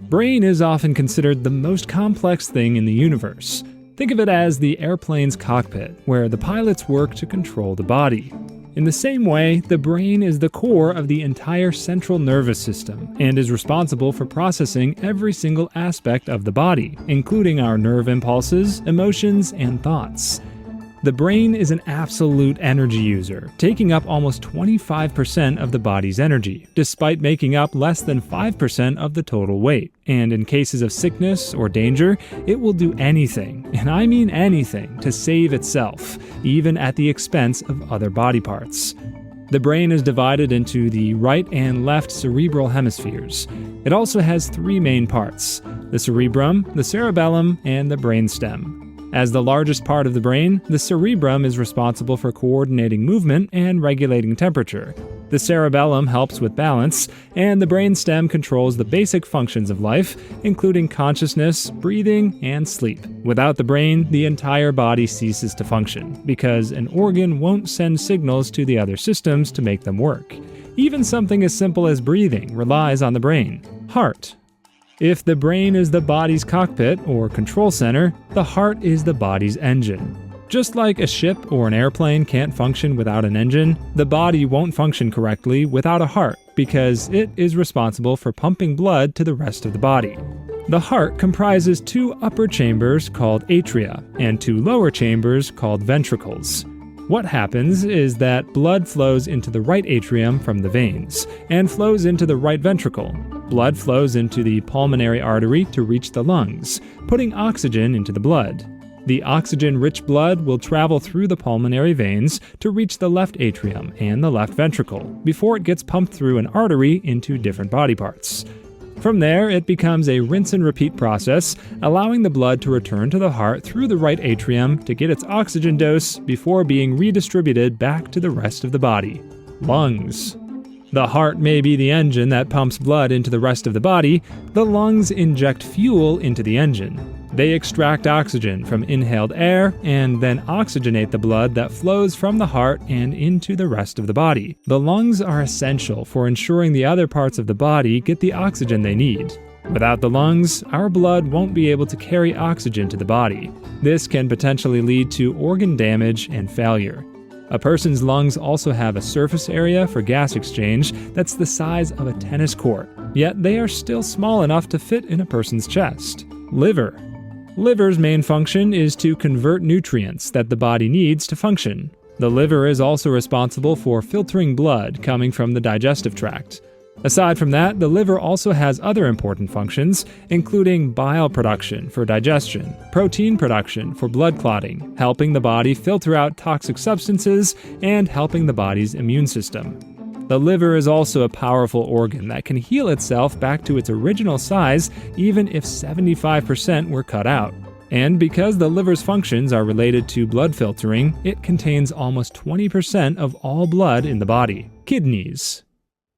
Brain is often considered the most complex thing in the universe. Think of it as the airplane's cockpit, where the pilots work to control the body. In the same way, the brain is the core of the entire central nervous system and is responsible for processing every single aspect of the body, including our nerve impulses, emotions, and thoughts. The brain is an absolute energy user, taking up almost 25% of the body's energy, despite making up less than 5% of the total weight. And in cases of sickness or danger, it will do anything, and I mean anything, to save itself, even at the expense of other body parts. The brain is divided into the right and left cerebral hemispheres. It also has three main parts: the cerebrum, the cerebellum, and the brainstem. As the largest part of the brain, the cerebrum is responsible for coordinating movement and regulating temperature. The cerebellum helps with balance, and the brainstem controls the basic functions of life, including consciousness, breathing, and sleep. Without the brain, the entire body ceases to function, because an organ won't send signals to the other systems to make them work. Even something as simple as breathing relies on the brain. Heart. If the brain is the body's cockpit or control center, the heart is the body's engine. Just like a ship or an airplane can't function without an engine, the body won't function correctly without a heart because it is responsible for pumping blood to the rest of the body. The heart comprises two upper chambers called atria and two lower chambers called ventricles. What happens is that blood flows into the right atrium from the veins and flows into the right ventricle. Blood flows into the pulmonary artery to reach the lungs, putting oxygen into the blood. The oxygen-rich blood will travel through the pulmonary veins to reach the left atrium and the left ventricle before it gets pumped through an artery into different body parts. From there, it becomes a rinse and repeat process, allowing the blood to return to the heart through the right atrium to get its oxygen dose before being redistributed back to the rest of the body. Lungs. The heart may be the engine that pumps blood into the rest of the body. The lungs inject fuel into the engine. They extract oxygen from inhaled air and then oxygenate the blood that flows from the heart and into the rest of the body. The lungs are essential for ensuring the other parts of the body get the oxygen they need. Without the lungs, our blood won't be able to carry oxygen to the body. This can potentially lead to organ damage and failure. A person's lungs also have a surface area for gas exchange that's the size of a tennis court, yet they are still small enough to fit in a person's chest. Liver. Liver's main function is to convert nutrients that the body needs to function. The liver is also responsible for filtering blood coming from the digestive tract. Aside from that, the liver also has other important functions, including bile production for digestion, protein production for blood clotting, helping the body filter out toxic substances, and helping the body's immune system. The liver is also a powerful organ that can heal itself back to its original size even if 75% were cut out. And because the liver's functions are related to blood filtering, it contains almost 20% of all blood in the body. Kidneys.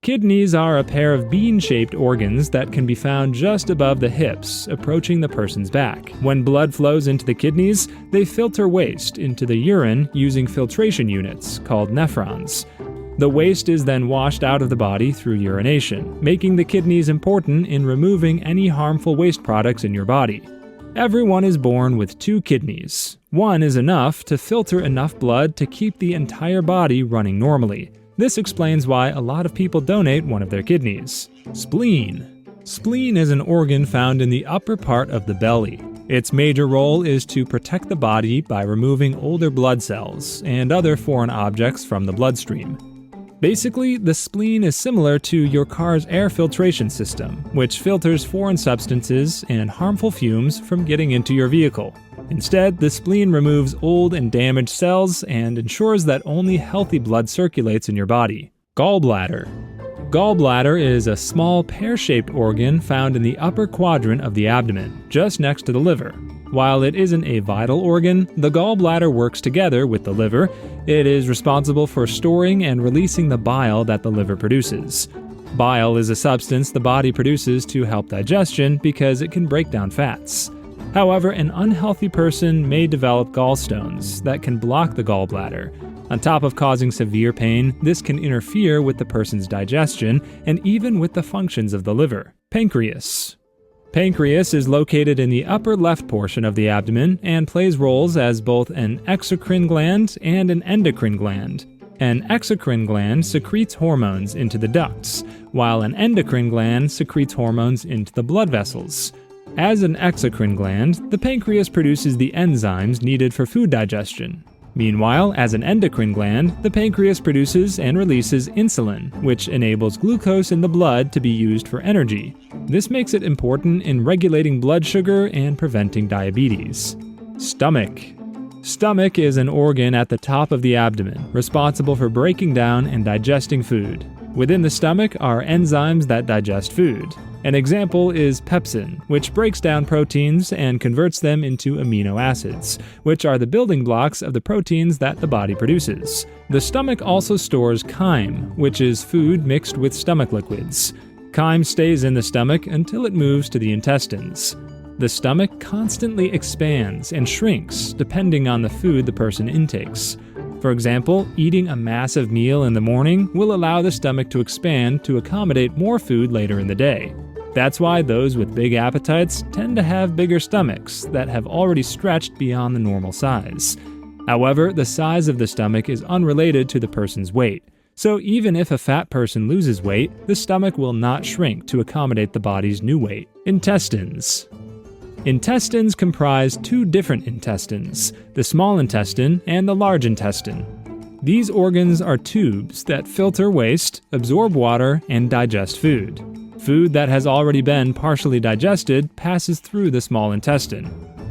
Kidneys are a pair of bean-shaped organs that can be found just above the hips, approaching the person's back. When blood flows into the kidneys, they filter waste into the urine using filtration units called nephrons. The waste is then washed out of the body through urination, making the kidneys important in removing any harmful waste products in your body. Everyone is born with two kidneys. One is enough to filter enough blood to keep the entire body running normally. This explains why a lot of people donate one of their kidneys. Spleen. Spleen is an organ found in the upper part of the belly. Its major role is to protect the body by removing older blood cells and other foreign objects from the bloodstream. Basically, the spleen is similar to your car's air filtration system, which filters foreign substances and harmful fumes from getting into your vehicle. Instead, the spleen removes old and damaged cells and ensures that only healthy blood circulates in your body. Gallbladder. Gallbladder is a small pear-shaped organ found in the upper quadrant of the abdomen, just next to the liver. While it isn't a vital organ, the gallbladder works together with the liver. It is responsible for storing and releasing the bile that the liver produces. Bile is a substance the body produces to help digestion because it can break down fats. However, an unhealthy person may develop gallstones that can block the gallbladder. On top of causing severe pain, this can interfere with the person's digestion and even with the functions of the liver. Pancreas. Pancreas is located in the upper left portion of the abdomen and plays roles as both an exocrine gland and an endocrine gland. An exocrine gland secretes hormones into the ducts, while an endocrine gland secretes hormones into the blood vessels. As an exocrine gland, the pancreas produces the enzymes needed for food digestion. Meanwhile, as an endocrine gland, the pancreas produces and releases insulin, which enables glucose in the blood to be used for energy. This makes it important in regulating blood sugar and preventing diabetes. Stomach. Stomach is an organ at the top of the abdomen, responsible for breaking down and digesting food. Within the stomach are enzymes that digest food. An example is pepsin, which breaks down proteins and converts them into amino acids, which are the building blocks of the proteins that the body produces. The stomach also stores chyme, which is food mixed with stomach liquids. Chyme stays in the stomach until it moves to the intestines. The stomach constantly expands and shrinks depending on the food the person intakes. For example, eating a massive meal in the morning will allow the stomach to expand to accommodate more food later in the day. That's why those with big appetites tend to have bigger stomachs that have already stretched beyond the normal size. However, the size of the stomach is unrelated to the person's weight. So even if a fat person loses weight, the stomach will not shrink to accommodate the body's new weight. Intestines. Intestines comprise two different intestines, the small intestine and the large intestine. These organs are tubes that filter waste, absorb water, and digest food. Food that has already been partially digested passes through the small intestine.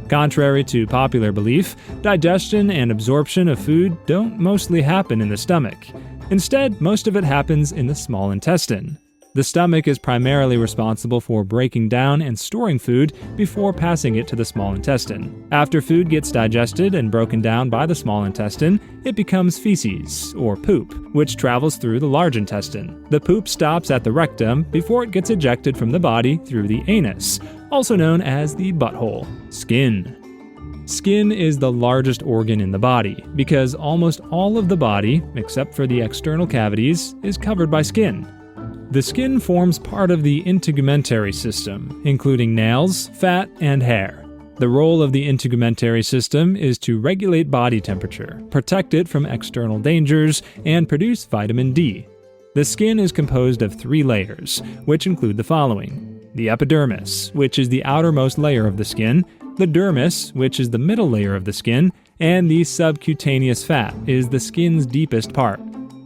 Contrary to popular belief, digestion and absorption of food don't mostly happen in the stomach. Instead, most of it happens in the small intestine. The stomach is primarily responsible for breaking down and storing food before passing it to the small intestine. After food gets digested and broken down by the small intestine, it becomes feces, or poop, which travels through the large intestine. The poop stops at the rectum before it gets ejected from the body through the anus, also known as the butthole. Skin. Skin is the largest organ in the body because almost all of the body, except for the external cavities, is covered by skin. The skin forms part of the integumentary system, including nails, fat, and hair. The role of the integumentary system is to regulate body temperature, protect it from external dangers, and produce vitamin D. The skin is composed of 3 layers, which include the following: the epidermis, which is the outermost layer of the skin, the dermis, which is the middle layer of the skin, and the subcutaneous fat is the skin's deepest part.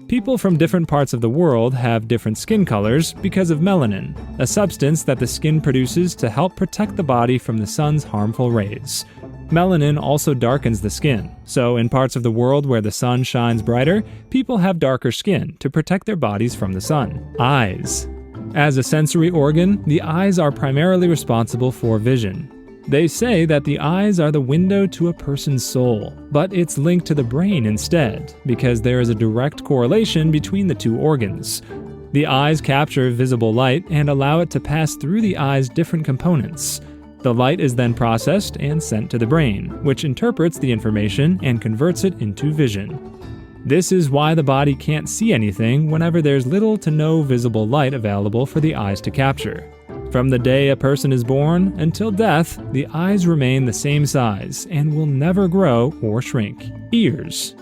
People from different parts of the world have different skin colors because of melanin, a substance that the skin produces to help protect the body from the sun's harmful rays. Melanin also darkens the skin, so in parts of the world where the sun shines brighter, people have darker skin to protect their bodies from the sun. Eyes. As a sensory organ, the eyes are primarily responsible for vision. They say that the eyes are the window to a person's soul, but it's linked to the brain instead, because there is a direct correlation between the two organs. The eyes capture visible light and allow it to pass through the eye's different components. The light is then processed and sent to the brain, which interprets the information and converts it into vision. This is why the body can't see anything whenever there's little to no visible light available for the eyes to capture. From the day a person is born until death, the eyes remain the same size and will never grow or shrink. Ears.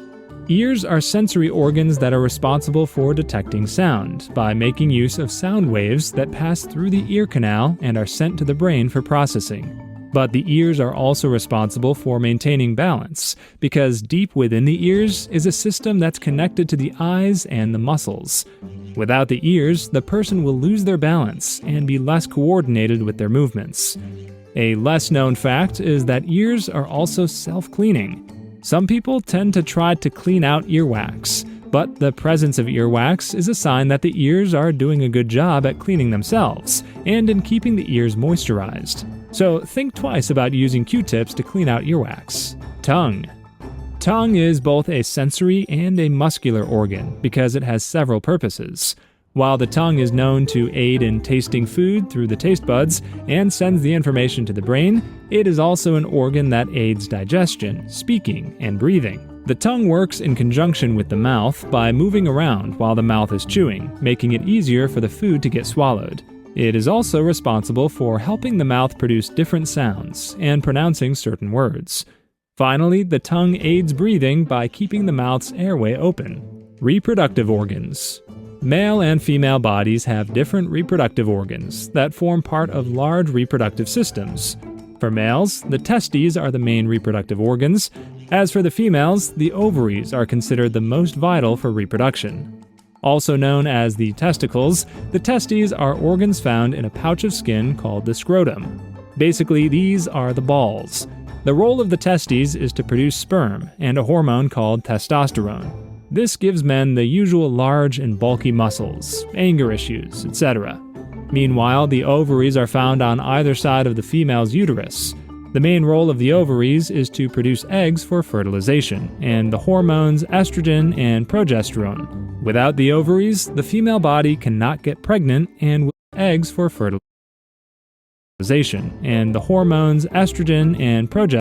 Ears are sensory organs that are responsible for detecting sound by making use of sound waves that pass through the ear canal and are sent to the brain for processing. But the ears are also responsible for maintaining balance, because deep within the ears is a system that's connected to the eyes and the muscles. Without the ears, the person will lose their balance and be less coordinated with their movements. A less known fact is that ears are also self-cleaning. Some people tend to try to clean out earwax, but the presence of earwax is a sign that the ears are doing a good job at cleaning themselves and in keeping the ears moisturized. So think twice about using Q-tips to clean out earwax. Tongue. Tongue is both a sensory and a muscular organ because it has several purposes. While the tongue is known to aid in tasting food through the taste buds and sends the information to the brain, it is also an organ that aids digestion, speaking, and breathing. The tongue works in conjunction with the mouth by moving around while the mouth is chewing, making it easier for the food to get swallowed. It is also responsible for helping the mouth produce different sounds and pronouncing certain words. Finally, the tongue aids breathing by keeping the mouth's airway open. Reproductive organs. Male and female bodies have different reproductive organs that form part of large reproductive systems. For males, the testes are the main reproductive organs. As for the females, the ovaries are considered the most vital for reproduction. Also known as the testicles, the testes are organs found in a pouch of skin called the scrotum. Basically, these are the balls. The role of the testes is to produce sperm and a hormone called testosterone. This gives men the usual large and bulky muscles, anger issues, etc. Meanwhile, the ovaries are found on either side of the female's uterus. The main role of the ovaries is to produce eggs for fertilization, and the hormones estrogen and progesterone. Without the ovaries, the female body cannot get pregnant and eggs for fertilization, and the hormones estrogen and progesterone